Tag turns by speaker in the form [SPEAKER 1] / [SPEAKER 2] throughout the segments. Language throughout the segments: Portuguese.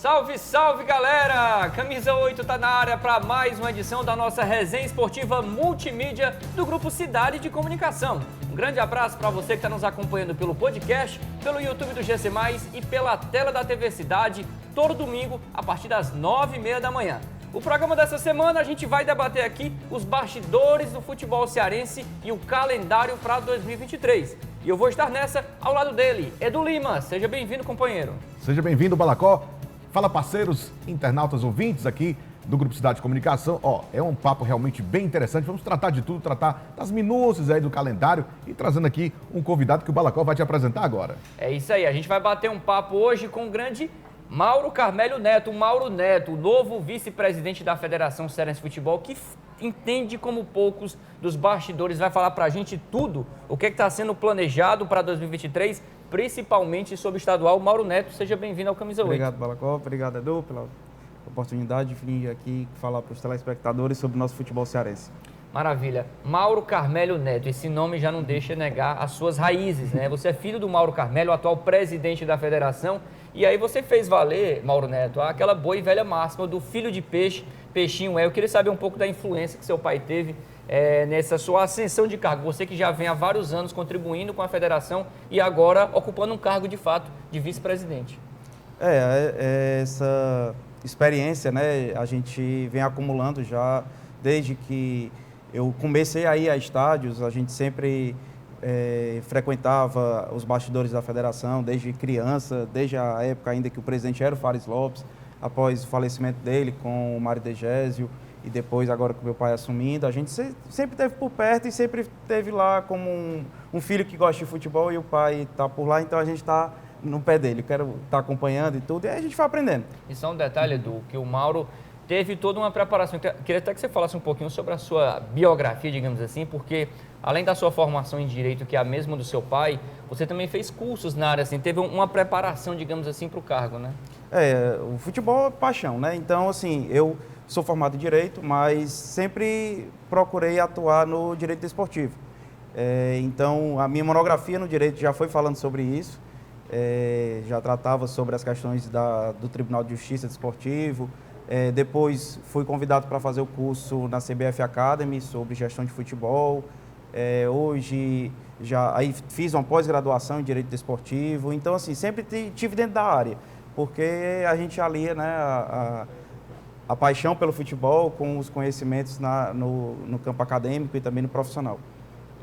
[SPEAKER 1] Salve, salve, galera! Camisa 8 tá na área para mais uma edição da nossa resenha esportiva multimídia do Grupo Cidade de Comunicação. Um grande abraço para você que está nos acompanhando pelo podcast, pelo YouTube do GC+, e pela tela da TV Cidade, todo domingo, a partir das 9h30 da manhã. O programa dessa semana a gente vai debater aqui os bastidores do futebol cearense e o calendário para 2023. E eu vou estar nessa ao lado dele, Edu Lima. Seja bem-vindo, companheiro.
[SPEAKER 2] Seja bem-vindo, Balacó. Fala, parceiros, internautas, ouvintes aqui do Grupo Cidade de Comunicação. É um papo realmente bem interessante. Vamos tratar de tudo, tratar das minúcias aí do calendário e trazendo aqui um convidado que o Balacó vai te apresentar agora.
[SPEAKER 1] É isso aí, a gente vai bater um papo hoje com o grande Mauro Carmelo Neto. O Mauro Neto, o novo vice-presidente da Federação Cearense de Futebol, que entende como poucos dos bastidores, vai falar pra gente tudo o que está sendo planejado para 2023, principalmente sobre o estadual. Mauro Neto, seja bem-vindo ao Camisa 8.
[SPEAKER 3] Obrigado, Balacó. Obrigado, Edu, pela oportunidade de vir aqui falar para os telespectadores sobre o nosso futebol cearense.
[SPEAKER 1] Maravilha. Mauro Carmelo Neto, esse nome já não deixa negar as suas raízes, né? Você é filho do Mauro Carmelo, atual presidente da federação, e aí você fez valer, Mauro Neto, aquela boa e velha máxima do filho de peixe, peixinho é. Eu queria saber um pouco da influência que seu pai teve nessa sua ascensão de cargo. Você que já vem há vários anos contribuindo com a federação e agora ocupando um cargo de fato de vice-presidente.
[SPEAKER 3] Essa experiência, né, a gente vem acumulando já desde que eu comecei a ir a estádios. A gente sempre frequentava os bastidores da federação desde criança, desde a época ainda que o presidente era o Fares Lopes, após o falecimento dele com o Mário Degésio e depois agora com meu pai assumindo. A gente sempre esteve por perto e sempre esteve lá como um filho que gosta de futebol e o pai está por lá, então a gente está no pé dele. Eu quero estar acompanhando e tudo, e aí a gente vai aprendendo.
[SPEAKER 1] E só um detalhe, Edu, que o Mauro teve toda uma preparação. Queria até que você falasse um pouquinho sobre a sua biografia, digamos assim, porque além da sua formação em Direito, que é a mesma do seu pai, você também fez cursos na área, assim, teve uma preparação, digamos assim, para o cargo, né?
[SPEAKER 3] O futebol é paixão, né? Então, assim, eu sou formado em Direito, mas sempre procurei atuar no Direito Desportivo. Então, a minha monografia no Direito já foi falando sobre isso, já tratava sobre as questões do Tribunal de Justiça Desportivo. Depois fui convidado para fazer o curso na CBF Academy sobre gestão de futebol. Hoje aí fiz uma pós-graduação em Direito Desportivo. Então, assim, sempre tive dentro da área, porque a gente alia, né, a paixão pelo futebol com os conhecimentos no campo acadêmico e também no profissional.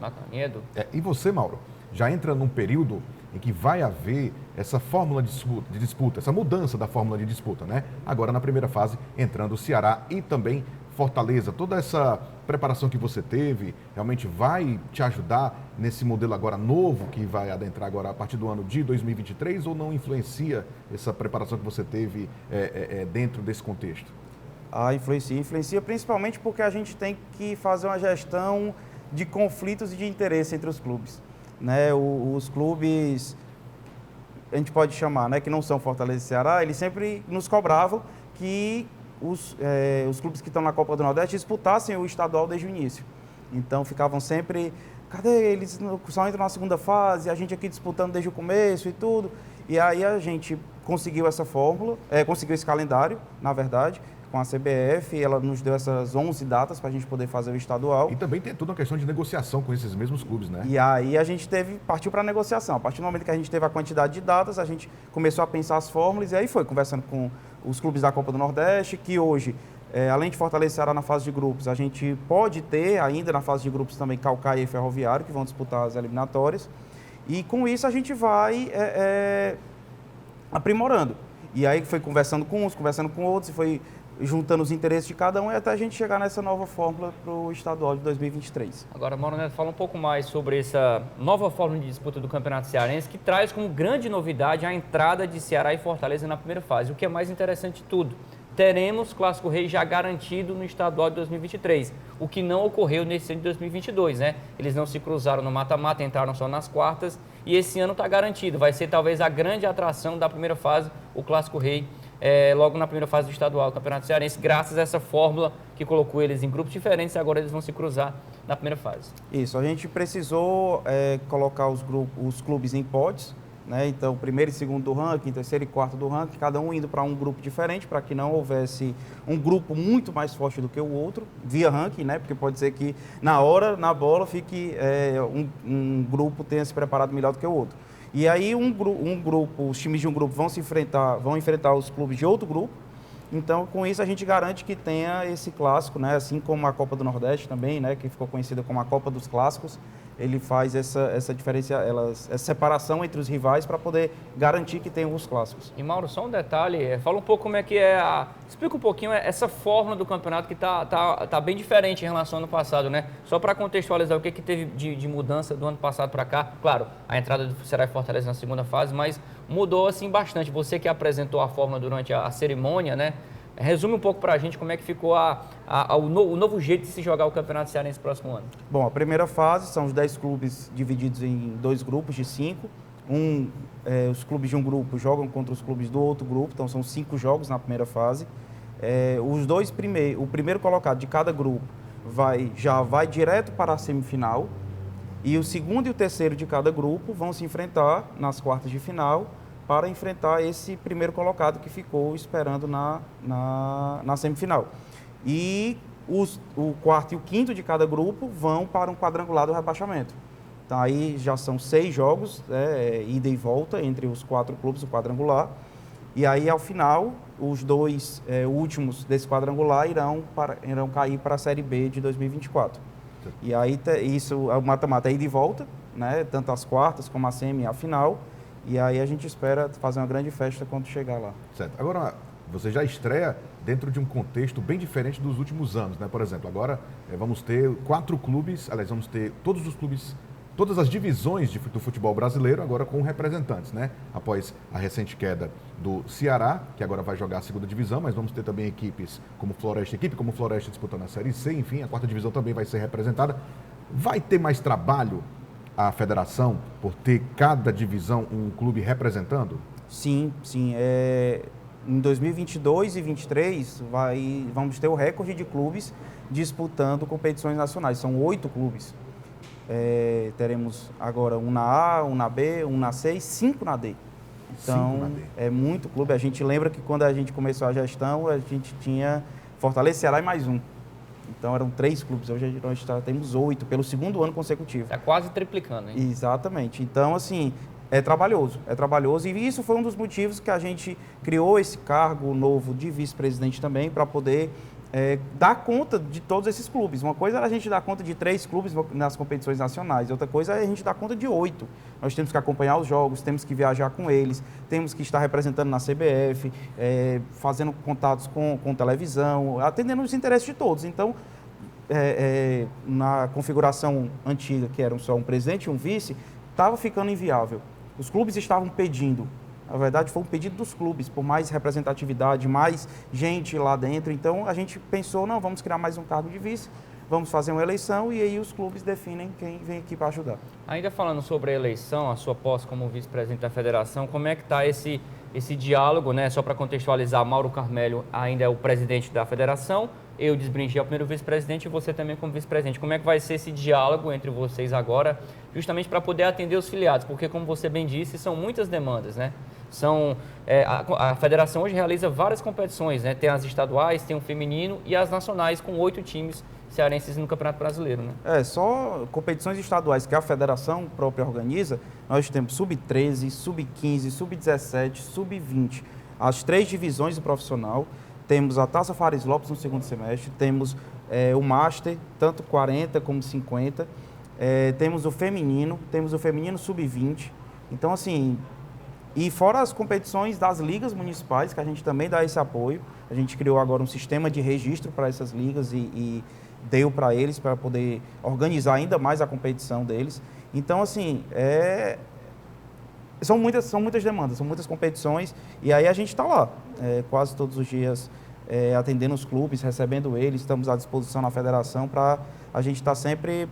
[SPEAKER 1] Bacanedo.
[SPEAKER 2] E você, Mauro, já entra num período em que vai haver essa fórmula de disputa, essa mudança da fórmula de disputa, né? Agora, na primeira fase, entrando o Ceará e também Fortaleza. Toda essa preparação que você teve realmente vai te ajudar nesse modelo agora novo que vai adentrar agora a partir do ano de 2023, ou não influencia essa preparação que você teve dentro desse contexto?
[SPEAKER 3] Influencia principalmente porque a gente tem que fazer uma gestão de conflitos e de interesse entre os clubes, né? Os clubes, a gente pode chamar, né, que não são Fortaleza e Ceará, eles sempre nos cobravam que os clubes que estão na Copa do Nordeste disputassem o estadual desde o início. Então ficavam sempre, cadê eles? Só entram na segunda fase, a gente aqui disputando desde o começo e tudo. E aí a gente conseguiu essa fórmula, conseguiu esse calendário, na verdade, com a CBF, ela nos deu essas 11 datas para a gente poder fazer o estadual.
[SPEAKER 2] E também tem toda uma questão de negociação com esses mesmos clubes, né?
[SPEAKER 3] E aí a gente partiu para a negociação. A partir do momento que a gente teve a quantidade de datas, a gente começou a pensar as fórmulas e aí foi conversando com os clubes da Copa do Nordeste, que hoje, além de Fortaleza e Ceará na fase de grupos, a gente pode ter ainda na fase de grupos também Caucaia e Ferroviário, que vão disputar as eliminatórias. E com isso a gente vai aprimorando. E aí foi conversando com uns, conversando com outros, e foi juntando os interesses de cada um e até a gente chegar nessa nova fórmula para o estadual de 2023.
[SPEAKER 1] Agora, Mauro Neto, fala um pouco mais sobre essa nova fórmula de disputa do Campeonato Cearense, que traz como grande novidade a entrada de Ceará e Fortaleza na primeira fase. O que é mais interessante de tudo, teremos Clássico Rei já garantido no estadual de 2023, o que não ocorreu nesse ano de 2022, né? Eles não se cruzaram no mata-mata, entraram só nas quartas, e esse ano está garantido. Vai ser talvez a grande atração da primeira fase, o Clássico Rei, logo na primeira fase do estadual do Campeonato Cearense, graças a essa fórmula que colocou eles em grupos diferentes, e agora eles vão se cruzar na primeira fase.
[SPEAKER 3] Isso, a gente precisou colocar os clubes em potes, né? Então, primeiro e segundo do ranking, terceiro e quarto do ranking, cada um indo para um grupo diferente, para que não houvesse um grupo muito mais forte do que o outro, via ranking, né? Porque pode ser que na bola, fique um grupo tenha se preparado melhor do que o outro. E aí os times de um grupo vão enfrentar os clubes de outro grupo. Então, com isso, a gente garante que tenha esse clássico, né? Assim como a Copa do Nordeste também, né? Que ficou conhecida como a Copa dos Clássicos. Ele faz essa diferença, essa separação entre os rivais para poder garantir que tenham os clássicos.
[SPEAKER 1] E Mauro, só um detalhe, fala um pouco como é que explica um pouquinho essa fórmula do campeonato que tá bem diferente em relação ao ano passado, né? Só para contextualizar o que teve de mudança do ano passado para cá. Claro, a entrada do Ceará e Fortaleza na segunda fase, mas mudou assim bastante. Você que apresentou a fórmula durante a cerimônia, né? Resume um pouco para a gente como é que ficou o novo jeito de se jogar o Campeonato Cearense próximo ano.
[SPEAKER 3] Bom, a primeira fase são os 10 clubes divididos em 2 grupos de 5. Os clubes de um grupo jogam contra os clubes do outro grupo, então são 5 jogos na primeira fase. O primeiro colocado de cada grupo já vai direto para a semifinal, e o segundo e o terceiro de cada grupo vão se enfrentar nas quartas de final para enfrentar esse primeiro colocado que ficou esperando na semifinal. E o quarto e o quinto de cada grupo vão para um quadrangular do rebaixamento. Então, aí já são 6 jogos, ida e volta entre os 4 clubes, o quadrangular. E aí, ao final, os 2 últimos desse quadrangular irão cair para a Série B de 2024. E aí, o mata-mata é ida e volta, né? Tanto as quartas como a semi e a final. E aí a gente espera fazer uma grande festa quando chegar lá.
[SPEAKER 2] Certo. Agora, você já estreia dentro de um contexto bem diferente dos últimos anos, né? Por exemplo, agora vamos ter 4 clubes, aliás, vamos ter todos os clubes, todas as divisões do futebol brasileiro agora com representantes, né? Após a recente queda do Ceará, que agora vai jogar a segunda divisão, mas vamos ter também equipe como Floresta disputando a Série C, enfim, a quarta divisão também vai ser representada. Vai ter mais trabalho a federação por ter cada divisão um clube representando?
[SPEAKER 3] Sim. Em 2022 e 2023 vamos ter o recorde de clubes disputando competições nacionais. São 8 clubes. Teremos agora um na A, um na B, um na C e 5 na D. Então, é muito clube. A gente lembra que quando a gente começou a gestão, a gente tinha Fortaleza, Ceará e mais um. Então, eram 3 clubes. Hoje nós temos 8 pelo segundo ano consecutivo.
[SPEAKER 1] Está quase triplicando, hein?
[SPEAKER 3] Exatamente. Então, assim, é trabalhoso. E isso foi um dos motivos que a gente criou esse cargo novo de vice-presidente também, para poder dar conta de todos esses clubes. Uma coisa era a gente dar conta de 3 clubes nas competições nacionais, outra coisa é a gente dar conta de 8. Nós temos que acompanhar os jogos, temos que viajar com eles, temos que estar representando na CBF, fazendo contatos com televisão, atendendo os interesses de todos. Então, na configuração antiga, que eram só um presidente e um vice, estava ficando inviável. Os clubes estavam pedindo. Na verdade, foi um pedido dos clubes, por mais representatividade, mais gente lá dentro. Então, a gente pensou, não, vamos criar mais um cargo de vice, vamos fazer uma eleição e aí os clubes definem quem vem aqui para ajudar.
[SPEAKER 1] Ainda falando sobre a eleição, a sua posse como vice-presidente da federação, como é que está esse diálogo, né? Só para contextualizar, Mauro Carmelo ainda é o presidente da federação, eu Desbringi é o primeiro vice-presidente e você também como vice-presidente. Como é que vai ser esse diálogo entre vocês agora, justamente para poder atender os filiados? Porque, como você bem disse, são muitas demandas, né? A federação hoje realiza várias competições, né? Tem as estaduais, tem o feminino e as nacionais, com 8 times cearenses no Campeonato Brasileiro, né?
[SPEAKER 3] Só competições estaduais que a federação própria organiza, nós temos sub-13, sub-15, sub-17, sub-20, as 3 divisões do profissional. Temos a Taça Fares Lopes no segundo semestre, temos o Master, tanto 40 como 50, temos o feminino sub-20. Então, assim, e fora as competições das ligas municipais, que a gente também dá esse apoio. A gente criou agora um sistema de registro para essas ligas e deu para eles, para poder organizar ainda mais a competição deles. Então, assim, são muitas demandas, são muitas competições, e aí a gente está lá, quase todos os dias, atendendo os clubes, recebendo eles, estamos à disposição na federação para a gente estar sempre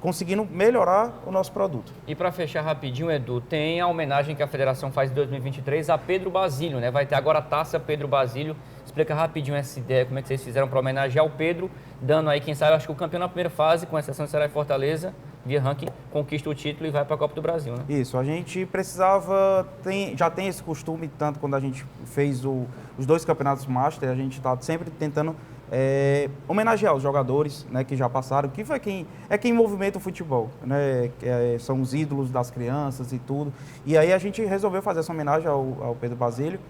[SPEAKER 3] conseguindo melhorar o nosso produto.
[SPEAKER 1] E para fechar rapidinho, Edu, tem a homenagem que a federação faz em 2023 a Pedro Basílio, né? Vai ter agora a Taça Pedro Basílio. Explica rapidinho essa ideia, como é que vocês fizeram para homenagear o Pedro, dando aí, quem sabe, acho que o campeão na primeira fase, com exceção de Ceará e Fortaleza, via ranking, conquista o título e vai para a Copa do Brasil, né?
[SPEAKER 3] Isso, a gente precisava, já tem esse costume, tanto quando a gente fez os 2 campeonatos Master, a gente está sempre tentando homenagear os jogadores, né, que já passaram, que foi quem movimenta o futebol, né, são os ídolos das crianças e tudo. E aí a gente resolveu fazer essa homenagem ao Pedro Basílio,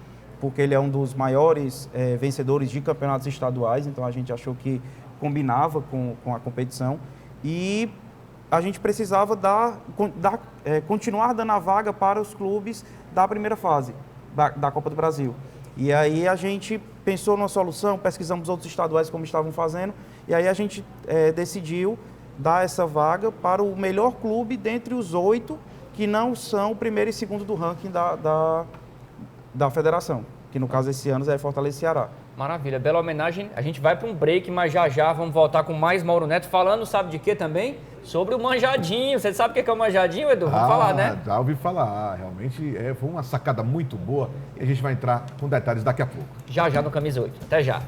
[SPEAKER 3] porque ele é um dos maiores vencedores de campeonatos estaduais, então a gente achou que combinava com a competição. E a gente precisava continuar dando a vaga para os clubes da primeira fase da Copa do Brasil. E aí a gente pensou numa solução, pesquisamos outros estaduais como estavam fazendo, e aí a gente decidiu dar essa vaga para o melhor clube dentre os 8 que não são o primeiro e segundo do ranking da federação, que no caso esse ano é Fortaleza e Ceará.
[SPEAKER 1] Maravilha, bela homenagem. A gente vai para um break, mas já vamos voltar com mais Mauro Neto, falando, sabe de quê também? Sobre o manjadinho. Você sabe o que é o manjadinho, Edu? Vamos falar, né?
[SPEAKER 2] Já ouvi falar. Realmente foi uma sacada muito boa e a gente vai entrar com detalhes daqui a pouco.
[SPEAKER 1] Já no Camisa 8. Até já.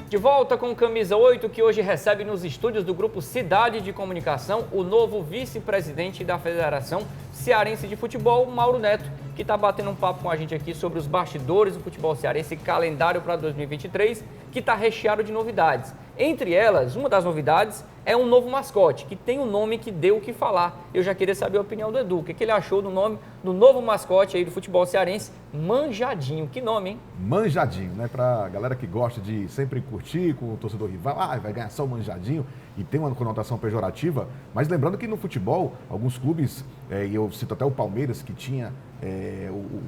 [SPEAKER 1] De volta com o Camisa 8, que hoje recebe nos estúdios do Grupo Cidade de Comunicação o novo vice-presidente da Federação Cearense de Futebol, Mauro Neto, que está batendo um papo com a gente aqui sobre os bastidores do futebol cearense, calendário para 2023, que está recheado de novidades. Entre elas, uma das novidades é um novo mascote, que tem um nome que deu o que falar. Eu já queria saber a opinião do Edu. O que ele achou do nome do novo mascote aí do futebol cearense, Manjadinho. Que nome, hein?
[SPEAKER 2] Manjadinho, né? Pra galera que gosta de sempre curtir com o torcedor rival, vai ganhar só o Manjadinho, e tem uma conotação pejorativa. Mas lembrando que no futebol, alguns clubes, e eu cito até o Palmeiras, que tinha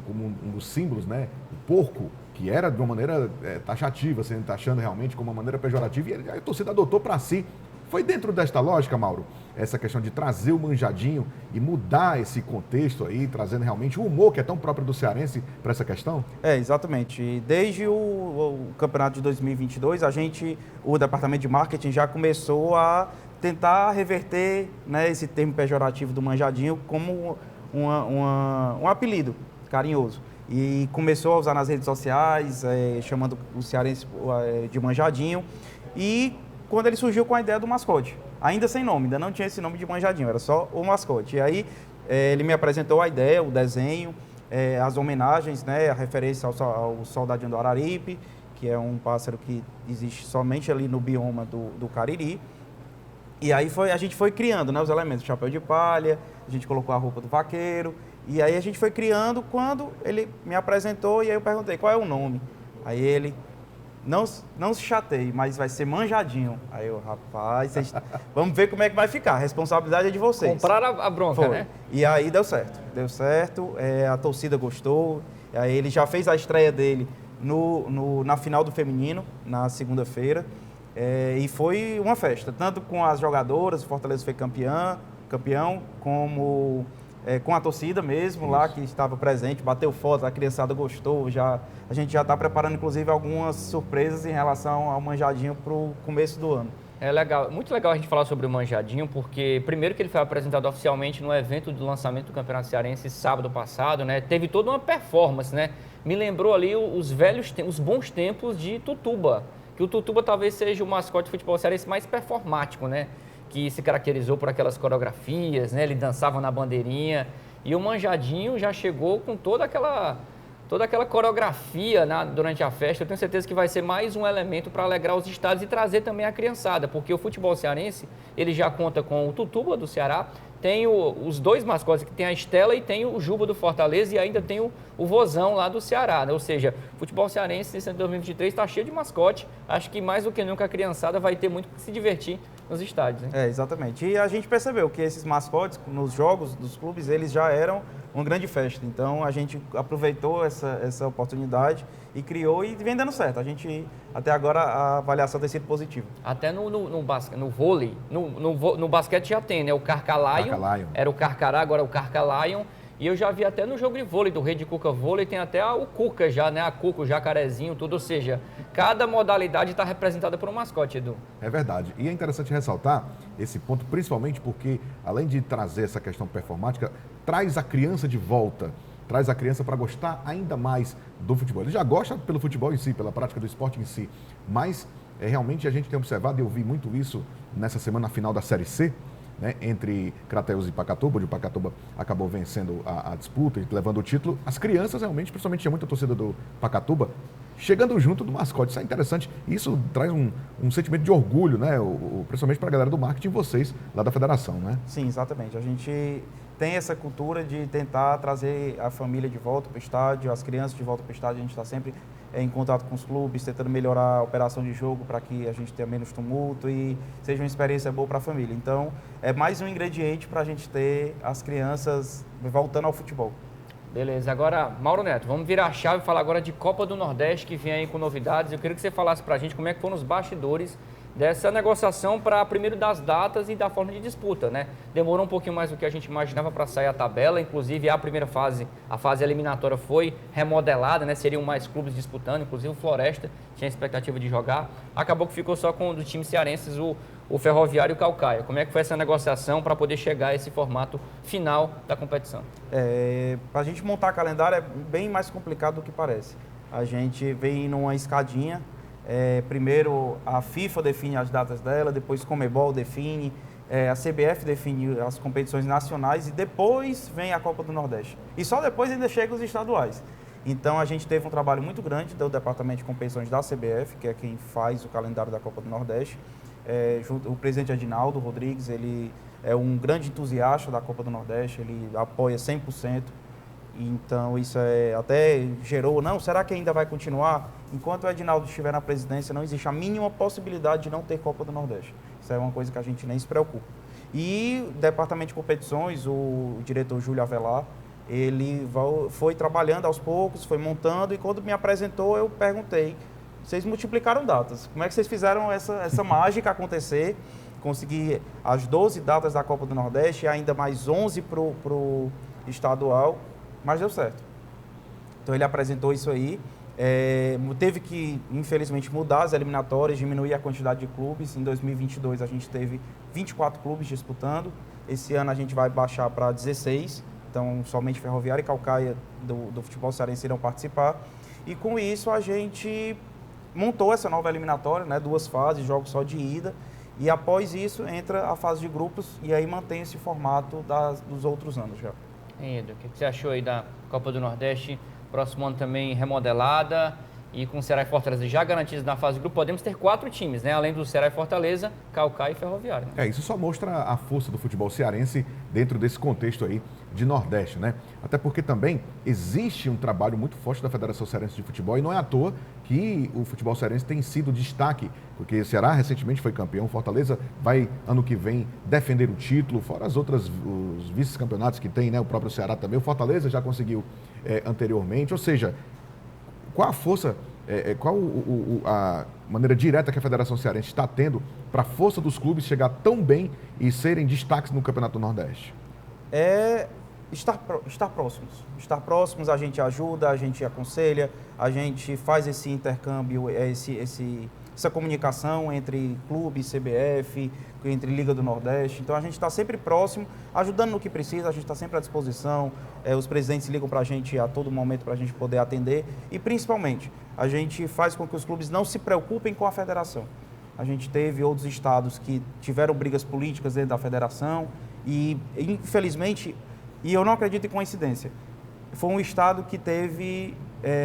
[SPEAKER 2] como um dos símbolos, né? O porco, que era de uma maneira taxativa, sendo taxando realmente como uma maneira pejorativa, e a torcida adotou para si. Foi dentro desta lógica, Mauro, essa questão de trazer o Manjadinho e mudar esse contexto aí, trazendo realmente o humor que é tão próprio do cearense para essa questão?
[SPEAKER 3] Exatamente. Desde o campeonato de 2022, o departamento de marketing já começou a tentar reverter, né, esse termo pejorativo do Manjadinho como um apelido carinhoso. E começou a usar nas redes sociais, chamando o cearense de Manjadinho. E quando ele surgiu com a ideia do mascote, ainda sem nome, ainda não tinha esse nome de Manjadinho, era só o mascote. E aí ele me apresentou a ideia, o desenho, as homenagens, né, a referência ao soldadinho do Araripe, que é um pássaro que existe somente ali no bioma do Cariri. E aí a gente foi criando, né, os elementos, chapéu de palha, a gente colocou a roupa do vaqueiro, e aí a gente foi criando. Quando ele me apresentou, e aí eu perguntei, qual é o nome? Aí ele, não se chateie, mas vai ser Manjadinho. Aí eu, rapaz, vamos ver como é que vai ficar, a responsabilidade é de vocês.
[SPEAKER 1] Compraram a bronca,
[SPEAKER 3] foi,
[SPEAKER 1] né?
[SPEAKER 3] E aí deu certo, a torcida gostou, aí ele já fez a estreia dele na final do feminino, na segunda-feira, e foi uma festa, tanto com as jogadoras, o Fortaleza foi campeão, como com a torcida mesmo. Isso. Lá que estava presente, bateu foto, a criançada gostou, a gente já está preparando inclusive algumas surpresas em relação ao Manjadinho para o começo do ano.
[SPEAKER 1] É legal, muito legal a gente falar sobre o Manjadinho, porque primeiro que ele foi apresentado oficialmente no evento do lançamento do Campeonato Cearense sábado passado, né? Teve toda uma performance, né? Me lembrou ali os bons tempos de Tutuba, que o Tutuba talvez seja o mascote de futebol cearense mais performático, né? Que se caracterizou por aquelas coreografias, né? Ele dançava na bandeirinha, e o Manjadinho já chegou com toda aquela coreografia durante a festa. Eu tenho certeza que vai ser mais um elemento para alegrar os estádios e trazer também a criançada, porque o futebol cearense, ele já conta com o Tutuba do Ceará, tem os dois mascotes, que tem a Estela e tem o Juba do Fortaleza, e ainda tem o Vozão lá do Ceará, né? Ou seja, o futebol cearense em 2023 está cheio de mascote. Acho que mais do que nunca a criançada vai ter muito que se divertir nos estádios, né?
[SPEAKER 3] Exatamente. E a gente percebeu que esses mascotes, nos jogos dos clubes, eles já eram uma grande festa. Então, a gente aproveitou essa oportunidade e criou, e vem dando certo. Até agora, a avaliação tem sido positiva.
[SPEAKER 1] Até no vôlei, no basquete já tem, né? O Carcalion, era o Carcará, agora é o Carcalion. E eu já vi até no jogo de vôlei, do Rede Cuca Vôlei, tem até o Cuca já, né? A Cuca, o jacarezinho, tudo. Ou seja, cada modalidade está representada por um mascote, Edu.
[SPEAKER 2] É verdade. E é interessante ressaltar esse ponto, principalmente porque, além de trazer essa questão performática, traz a criança de volta. traz a criança para gostar ainda mais do futebol. Ele já gosta pelo futebol em si, pela prática do esporte em si, mas realmente a gente tem observado, e eu vi muito isso nessa semana final da Série C, né, entre Crateús e Pacatuba, onde o Pacatuba acabou vencendo a disputa e levando o título. As crianças realmente, principalmente tinha muita torcida do Pacatuba, chegando junto do mascote. Isso é interessante. Isso traz um sentimento de orgulho, né, principalmente para a galera do marketing, vocês lá da federação, né?
[SPEAKER 3] Sim, exatamente. A gente tem essa cultura de tentar trazer a família de volta para o estádio, as crianças de volta para o estádio. A gente está sempre em contato com os clubes, tentando melhorar a operação de jogo para que a gente tenha menos tumulto e seja uma experiência boa para a família. Então, é mais um ingrediente para a gente ter as crianças voltando ao futebol.
[SPEAKER 1] Beleza, agora, Mauro Neto, vamos virar a chave e falar agora de Copa do Nordeste, que vem aí com novidades. Eu queria que você falasse pra gente como é que foram os bastidores dessa negociação para primeiro das datas e da forma de disputa, né? Demorou um pouquinho mais do que a gente imaginava para sair a tabela, inclusive a primeira fase, a fase eliminatória foi remodelada, né? Seriam mais clubes disputando, inclusive o Floresta tinha expectativa de jogar. Acabou que ficou só com dos times cearenses o Ferroviário e o Caucaia. Como é que foi essa negociação para poder chegar a esse formato final da competição?
[SPEAKER 3] Para a gente montar calendário é bem mais complicado do que parece. A gente vem numa escadinha. Primeiro a FIFA define as datas dela, depois o Conmebol define, a CBF define as competições nacionais e depois vem a Copa do Nordeste. E só depois ainda chegam os estaduais. Então a gente teve um trabalho muito grande do Departamento de Competições da CBF, que é quem faz o calendário da Copa do Nordeste. O presidente Adinaldo Rodrigues, ele é um grande entusiasta da Copa do Nordeste, ele apoia 100%. Então isso até gerou, será que ainda vai continuar? Enquanto o Edinaldo estiver na presidência, não existe a mínima possibilidade de não ter Copa do Nordeste. Isso é uma coisa que a gente nem se preocupa. E o Departamento de Competições, o diretor Júlio Avelar, ele foi trabalhando aos poucos, foi montando, e quando me apresentou eu perguntei, vocês multiplicaram datas, como é que vocês fizeram essa mágica acontecer? Conseguir as 12 datas da Copa do Nordeste e ainda mais 11 para o estadual. Mas deu certo. Então ele apresentou isso aí, teve que, infelizmente, mudar as eliminatórias, diminuir a quantidade de clubes. Em 2022 a gente teve 24 clubes disputando, esse ano a gente vai baixar para 16, então somente Ferroviária e Caucaia do futebol cearense irão participar. E com isso a gente montou essa nova eliminatória, né, 2 fases, jogos só de ida, e após isso entra a fase de grupos e aí mantém esse formato dos outros anos já.
[SPEAKER 1] Edu, o que você achou aí da Copa do Nordeste? Próximo ano também remodelada e com Ceará e Fortaleza já garantidos na fase de grupo. Podemos ter 4 times, né? Além do Ceará e Fortaleza, Caucaia e Ferroviário. Né?
[SPEAKER 2] Isso só mostra a força do futebol cearense dentro desse contexto aí de Nordeste, né? Até porque também existe um trabalho muito forte da Federação Cearense de Futebol e não é à toa que o futebol cearense tem sido destaque, porque o Ceará recentemente foi campeão, Fortaleza vai ano que vem defender o título, fora os vice-campeonatos que tem, né? O próprio Ceará também, o Fortaleza já conseguiu anteriormente, ou seja, qual a força, qual a maneira direta que a Federação Cearense está tendo para a força dos clubes chegar tão bem e serem destaques no Campeonato do Nordeste?
[SPEAKER 3] Estar próximos, a gente ajuda, a gente aconselha, a gente faz esse intercâmbio, essa comunicação entre clube, CBF, entre Liga do Nordeste. Então a gente está sempre próximo, ajudando no que precisa, a gente está sempre à disposição. Os presidentes ligam para a gente a todo momento para a gente poder atender. E principalmente, a gente faz com que os clubes não se preocupem com a federação. A gente teve outros estados que tiveram brigas políticas dentro da federação e, infelizmente, e eu não acredito em coincidência, foi um estado que teve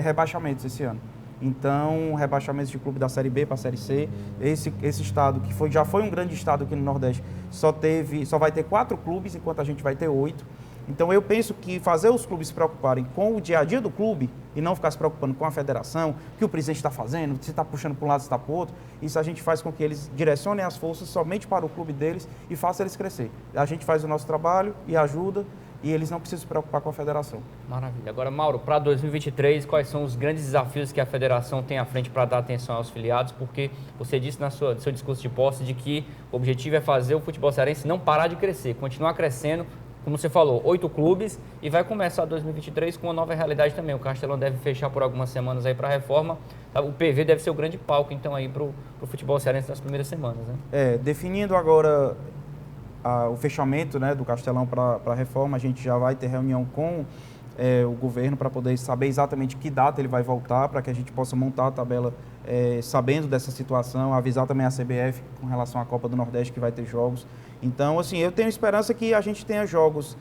[SPEAKER 3] rebaixamentos esse ano. Então, rebaixamentos de clube da Série B para a Série C. Esse estado, que já foi um grande estado aqui no Nordeste, só vai ter 4 clubes, enquanto a gente vai ter 8. Então, eu penso que fazer os clubes se preocuparem com o dia a dia do clube e não ficar se preocupando com a federação, o que o presidente está fazendo, se está puxando para um lado, se está para o outro, isso a gente faz com que eles direcionem as forças somente para o clube deles e façam eles crescer. A gente faz o nosso trabalho e ajuda, e eles não precisam se preocupar com a federação.
[SPEAKER 1] Maravilha. Agora, Mauro, para 2023, quais são os grandes desafios que a federação tem à frente para dar atenção aos filiados? Porque você disse no seu discurso de posse de que o objetivo é fazer o futebol cearense não parar de crescer, continuar crescendo, como você falou, 8 clubes, e vai começar 2023 com uma nova realidade também. O Castelão deve fechar por algumas semanas aí para a reforma. O PV deve ser o grande palco, então, aí para o futebol cearense nas primeiras semanas, né?
[SPEAKER 3] Definindo agora o fechamento, né, do Castelão para a reforma, a gente já vai ter reunião com o governo para poder saber exatamente que data ele vai voltar, para que a gente possa montar a tabela sabendo dessa situação, avisar também a CBF com relação à Copa do Nordeste que vai ter jogos. Então, assim, eu tenho esperança que a gente tenha jogos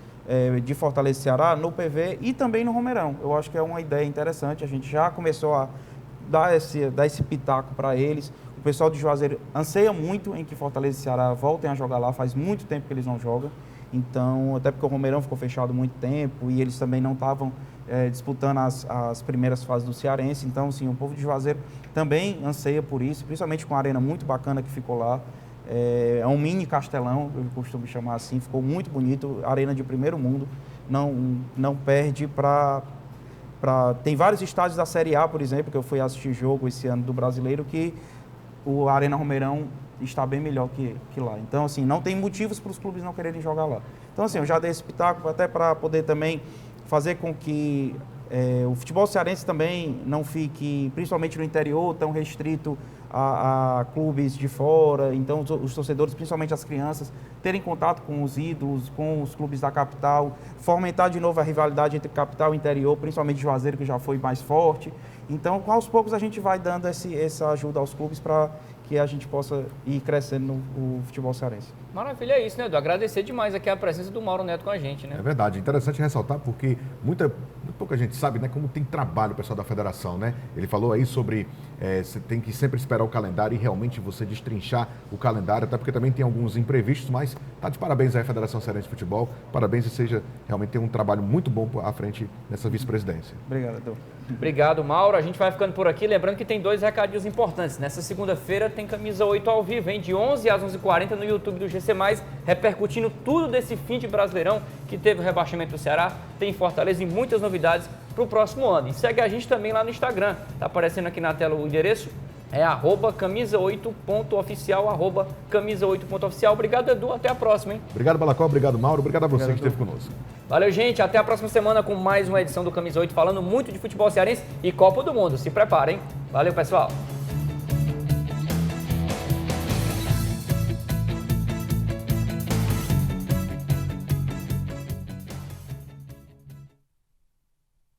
[SPEAKER 3] de Fortaleza e Ceará no PV e também no Romeirão. Eu acho que é uma ideia interessante, a gente já começou a dar esse pitaco para eles. O pessoal de Juazeiro anseia muito em que Fortaleza e Ceará voltem a jogar lá, faz muito tempo que eles não jogam. Então, até porque o Romeirão ficou fechado há muito tempo e eles também não estavam disputando as primeiras fases do Cearense. Então, sim, o povo de Juazeiro também anseia por isso, principalmente com a arena muito bacana que ficou lá. É um mini Castelão, eu costumo chamar assim, ficou muito bonito, arena de primeiro mundo, não perde para... Tem vários estádios da Série A, por exemplo, que eu fui assistir jogo esse ano do Brasileiro, que o Arena Romeirão está bem melhor que lá. Então, assim, não tem motivos para os clubes não quererem jogar lá. Então, assim, eu já dei esse pitaco até para poder também fazer com que o futebol cearense também não fique, principalmente no interior, tão restrito a clubes de fora. Então, os torcedores, principalmente as crianças, terem contato com os ídolos, com os clubes da capital, fomentar de novo a rivalidade entre capital e interior, principalmente Juazeiro, que já foi mais forte. Então, aos poucos, a gente vai dando essa ajuda aos clubes para que a gente possa ir crescendo no futebol cearense.
[SPEAKER 1] Maravilha, é isso, né, Edu? Agradecer demais aqui a presença do Mauro Neto com a gente, né?
[SPEAKER 2] É verdade, interessante ressaltar porque muito pouca gente sabe, né, como tem trabalho o pessoal da federação, né? Ele falou aí sobre você tem que sempre esperar o calendário e realmente você destrinchar o calendário, até porque também tem alguns imprevistos, mas tá de parabéns aí à Federação Cearense de Futebol, parabéns e seja realmente tem um trabalho muito bom à frente nessa vice-presidência.
[SPEAKER 3] Obrigado, Edu.
[SPEAKER 1] Obrigado, Mauro. A gente vai ficando por aqui. Lembrando que tem 2 recadinhos importantes. Nessa segunda-feira tem Camisa 8 ao vivo, hein? De 11 às 11h40 no YouTube do GC+, repercutindo tudo desse fim de Brasileirão que teve o rebaixamento do Ceará, tem Fortaleza e muitas novidades para o próximo ano. E segue a gente também lá no Instagram. Tá aparecendo aqui na tela o endereço. É @camisa8.oficial, @camisa8.oficial. Obrigado, Edu. Até a próxima, hein?
[SPEAKER 2] Obrigado, Balacó. Obrigado, Mauro. Obrigado a você que esteve conosco.
[SPEAKER 1] Valeu, gente. Até a próxima semana com mais uma edição do Camisa 8, falando muito de futebol cearense e Copa do Mundo. Se preparem. Valeu, pessoal.